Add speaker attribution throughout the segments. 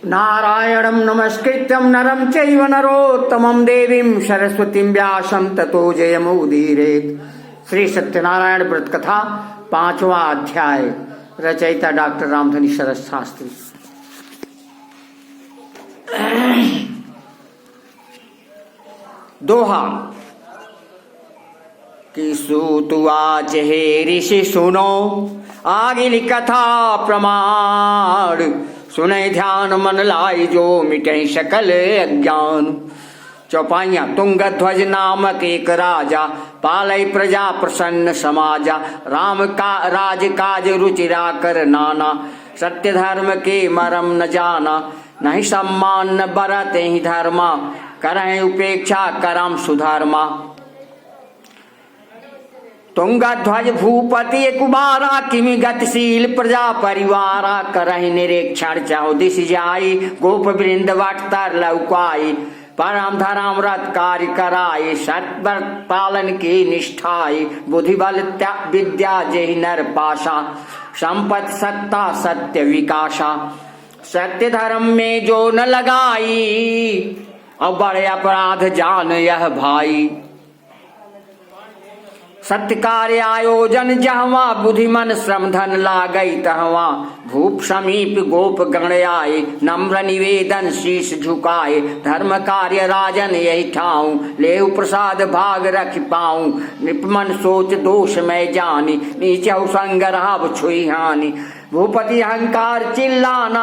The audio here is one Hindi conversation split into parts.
Speaker 1: नारायणं नमस्कृत्यं नरं चैव नरोत्तमं देवीं सरस्वतीं व्यासं ततो जयमुदीरयेत्। श्री सत्यनारायण व्रत कथा 5वां अध्याय। रचयिता डॉक्टर रामधनी शरद शास्त्री। दोहा कि सूतुवाच हे ऋषि सुनो आगिल कथा प्रमाण। सुने ध्यान मन लाई जो मिटे सकल अज्ञान। चौपाइयां। तुंगध्वज नामक एक राजा पालय प्रजा प्रसन्न समाजा। राम का राज काज रुचिरा कर नाना। सत्य धर्म के मरम न जाना। नहीं सम्मान न बरते ही धर्मा। करें उपेक्षा करम सुधर्मा। तुंगध्वज भूपति कुमारा किमि गतिशील प्रजा परिवारा। करहि निरीक्षण चाहो दिश जाई। गोप वृंद वट तर लौकाई। परम धर्म रत कार्य कराई। सत्व्रत पालन की निष्ठाई। बुद्धि बल विद्या जेहि नर पाशा। संपत सत्ता सत्य विकासा। सत्य धर्म में जो न लगाई। और बड़े अपराध जान यह भाई। सत्य कार्य आयोजन जहवा बुद्धिमन श्रम धन लागई तहवा। भूप समीप गोप गण आए। नम्र निवेदन शीश झुकाए। धर्म कार्य राजन यही ठाऊं। लेहु प्रसाद भाग रख पाऊं। निपमन सोच दोष मैं जानी। नीचे संग राव छुई हानि। भूपति अहंकार चिल्लाना।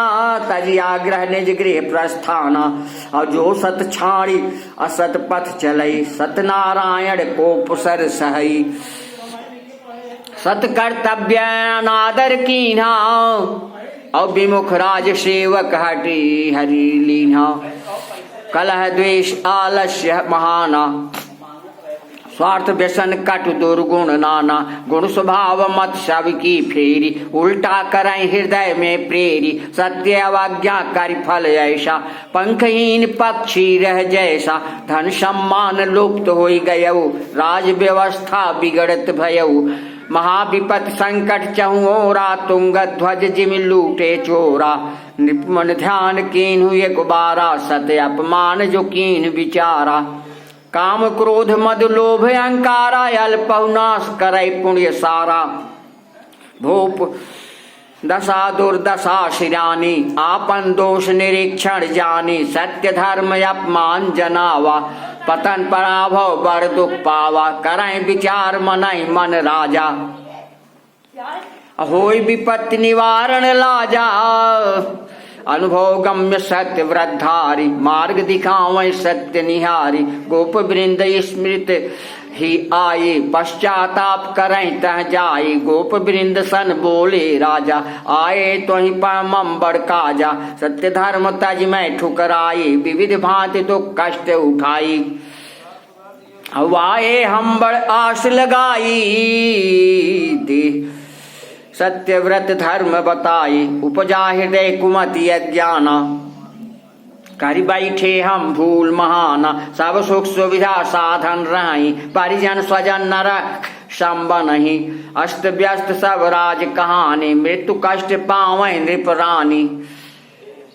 Speaker 1: तजी आग्रह निज गृह प्रस्थाना। और जो सत छाड़ी असत पथ चलई। सत्यनारायण को पुसर सहई। सत कर्तव्य अनादर कीन्हा। और विमुख राज सेवक हटी हरि लीन्हा। कलह द्वेष आलस्य महाना। स्वार्थ व्यसन कट दुर्गुण नाना। गुण स्वभाव मत सब की फेरी। उल्टा करें हृदय में प्रेरी। सत्य अवज्ञा कर फल ऐसा। पंखहीन पक्षी रह जैसा। धन सम्मान लुप्त हो गयऊ। राज व्यवस्था बिगड़त भयऊ। महाविपत संकट चहुओरा। तुंगध्वज जिमि लूटे चोरा। निपमन ध्यान कीन्हु एक बारा। सत्य अपमान जो कीन विचारा। काम क्रोध मद लोभ अहंकारा। अल्पहु नाश करे पुण्य सारा। भूप दशा दुर्दशा शिरानी। आपन दोष निरीक्षण जानी। सत्य धर्म अपमान जनावा। पतन पराभव बड़ दुख पावा। करें विचार मनई मन राजा। होय विपत्ति निवारण लाजा। अनुभव गम्य सत्य व्रतधारी। मार्ग दिखावे सत्य निहारी। गोप वृंद स्मृत ही आये। पश्चाताप करें तह जाए। गोप वृंद सन बोले राजा। आए तो ही परमम बड़ काजा। सत्य धर्म तज में ठुकराई। विविध भांति दुख कष्ट उठाई। आए हम बड़ आस लगाई। दे सत्य व्रत धर्म बताई। उपजा हृदय कुमति अज्ञाना। करि बैठे हम भूल महाना। सब सुख सुविधा साधन रही। परिजन स्वजन नरक संब नहीं। अस्त व्यस्त सब राज कहानी। मृत्यु कष्ट पावे नृप रानी।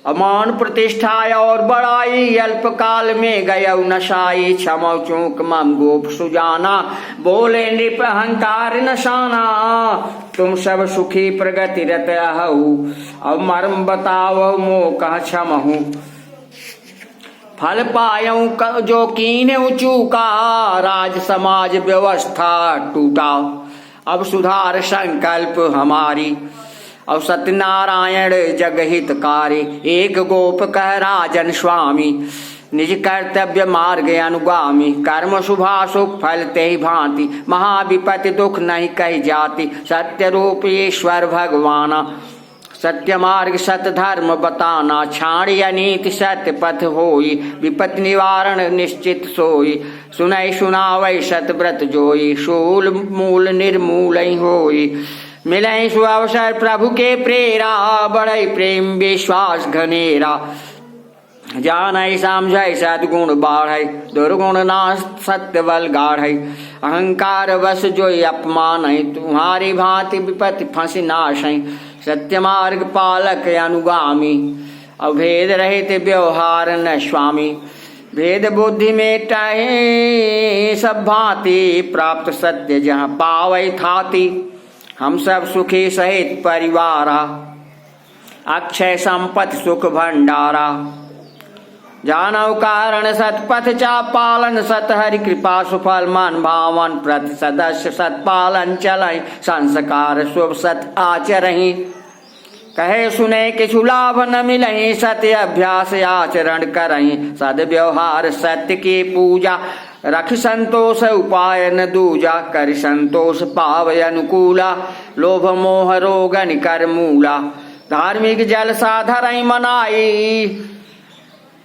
Speaker 1: अमान प्रतिष्ठा और बड़ाई। अल्पकाल में गयऊ नशाई। क्षमो चूक मम गोप सुजाना। बोले नृप अहंकार नशाना। तुम सब सुखी प्रगति रत अहू। अब मर्म बताओ मो कह क्षमहू। फल पायऊ जो कीन्हु चूका। राज समाज व्यवस्था टूटा। अब सुधार संकल्प हमारी। अब सत्यनारायण जगहितकारी। एक गोप कह राजन स्वामी। निज कर्तव्य मार्ग अनुगामी। कर्म शुभाशुभ फल ते भांति। महाविपत्ति दुख नहीं कही जाति। सत्य रूप ईश्वर भगवाना। सत्य मार्ग सत धर्म बताना। छाड़ी अनीति सत्य पथ होई। विपत्ति निवारण निश्चित सोई। सुनई सुनावै सत व्रत जोई। शूल मूल निर्मूल होई। मिले सु अवसर प्रभु के प्रेरा। बड़े प्रेम विश्वास घनेरा। जानई समझै सद्गुण बाढ़ै। दुर्गुण नाश सत्य बल गाढ़ै। अहंकार वश जो अपमान। तुम्हारी भांति विपत्ति फंसी नाश। सत्य मार्ग पालक अनुगामी। अभेद रहित व्यवहार न स्वामी। भेद बुद्धि में टहे सब भांति, प्राप्त सत्य जहाँ पावै थाती। हम सब सुखी सहित परिवारा, अक्षय संपत्ति सुख भंडारा। जानव कारण सतपथ चा पालन, सत हरि कृपा सुफल मन भावन। प्रति सदस्य सतपालन चलई, संस्कार शुभ सत आचरहि। कहे सुने किछु लाभ न मिलहि, सत्य अभ्यास आचरण करहि। सद व्यवहार सत्य की पूजा, रख संतोष उपाय न दूजा। कर संतोष पावय अनुकूला, लोभ मोह रोगन कर मूला। धार्मिक जलसा धरहि मनाई,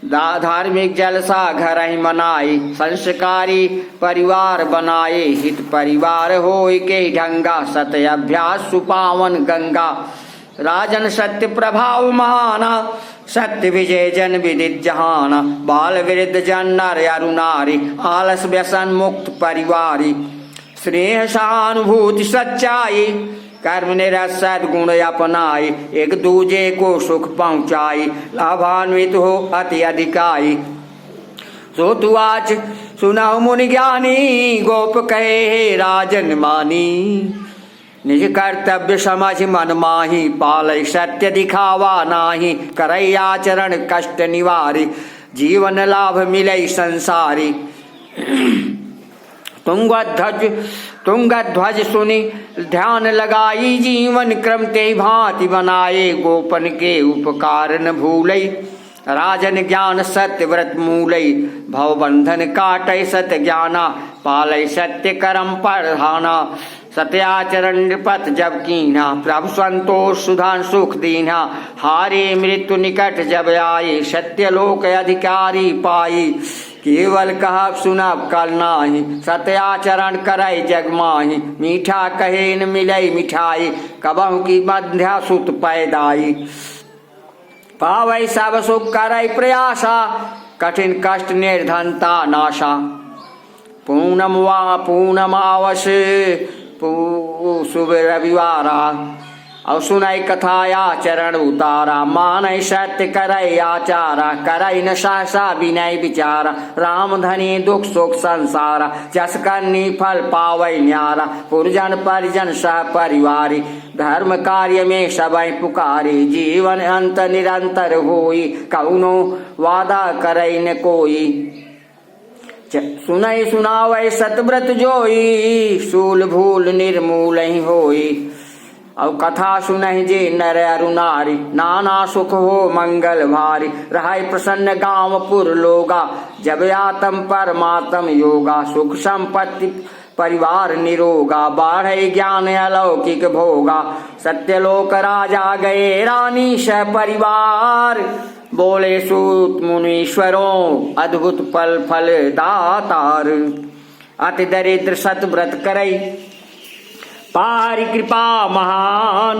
Speaker 1: धार्मिक जलसा घर मनाई। संस्कारी परिवार बनाए, हित परिवार होय के ढंगा। सत्य अभ्यास सुपावन गंगा, राजन सत्य प्रभाव महाना। सत्य विजय जन विदित जहाना, बाल वृद्ध जन नर अरु नारी। आलस व्यसन मुक्त परिवारी, स्नेह सहानुभूति सच्चाई। कर्म निरत सद्गुण अपनाई, एक दूजे को सुख पहुँचाई। लाभान्वित हो अति अधिकाई। सो तु आज सुनहु मुनि ज्ञानी, गोप कहे राजन मानी। निज कर्तव्य समझ मन माही, पालय सत्य दिखावा नाही। करई आचरण कष्ट निवारी, जीवन लाभ मिलई संसारी। तुंगध्वज सुनि ध्यान लगाई, जीवन क्रम ते भांति बनाए। गोपन के उपकार न भूलई, राजन ज्ञान सत्य व्रत मूलई। भव बंधन काटय सत्य ज्ञाना, पालय सत्य कर्म प्रधाना। सत्याचरण नृपत जब कीन्हा, प्रभु संतोष सुधान सुख दीन्हा। हारे मृत्यु निकट जब आए, सत्य लोक अधिकारी पाई। केवल कहब सुनब कल नाही, सत्याचरण करय जग माही। मीठा कहे न मिलई मिठाई, कबहु की मध्या सुत पैदाई। पावै सब सुख करय प्रयासा, कठिन कष्ट निर्धनता नाशा। पूनमावस शुभ रविवारा, और सुनय कथा आचरण उतारा। मानय सत्य करय आचारा, करय न सहसा विनय विचारा। राम धनी दुख सुख संसारा, जस करनी फल पावै न्यारा। पुरजन परिजन सह परिवारी, धर्म कार्य में सबै पुकारी। जीवन अंत निरंतर होई, कउनो वादा करय न कोई। सुनय सुनावै सतव्रत जोई, सूल भूल निर्मूल होई। और कथा सुनहि जे नर अरु नारी, नाना सुख हो मंगल भारी। रहै प्रसन्न गांव पुर लोगा, जब आत्म परमात्म योगा। सुख संपत्ति परिवार निरोगा, बाढ़ै ज्ञान अलौकिक भोगा। सत्यलोक राजा गए रानी सह परिवार। बोले सूत मुनीश्वरों, अद्भुत पल फल दातार। अति दरिद्र सतव्रत करई, पारि कृपा महान।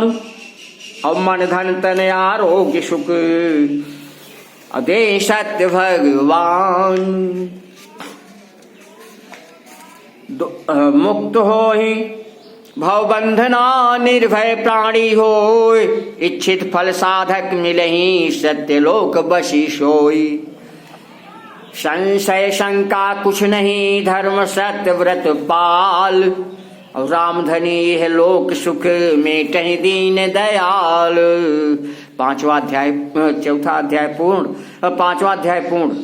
Speaker 1: और मन धन तन आरोग्य सुख, दे सत्य भगवान। मुक्त होहि भव बंधना, निर्भय प्राणी होय। इच्छित फल साधक मिलहि, सत्य लोक बसी सोई। संशय शंका कुछ नहीं, धर्म सत्य व्रत पाल। और रामधनी यह लोक सुख, मेटहि दीन दयाल। 5वां अध्याय 4वां अध्याय पूर्ण।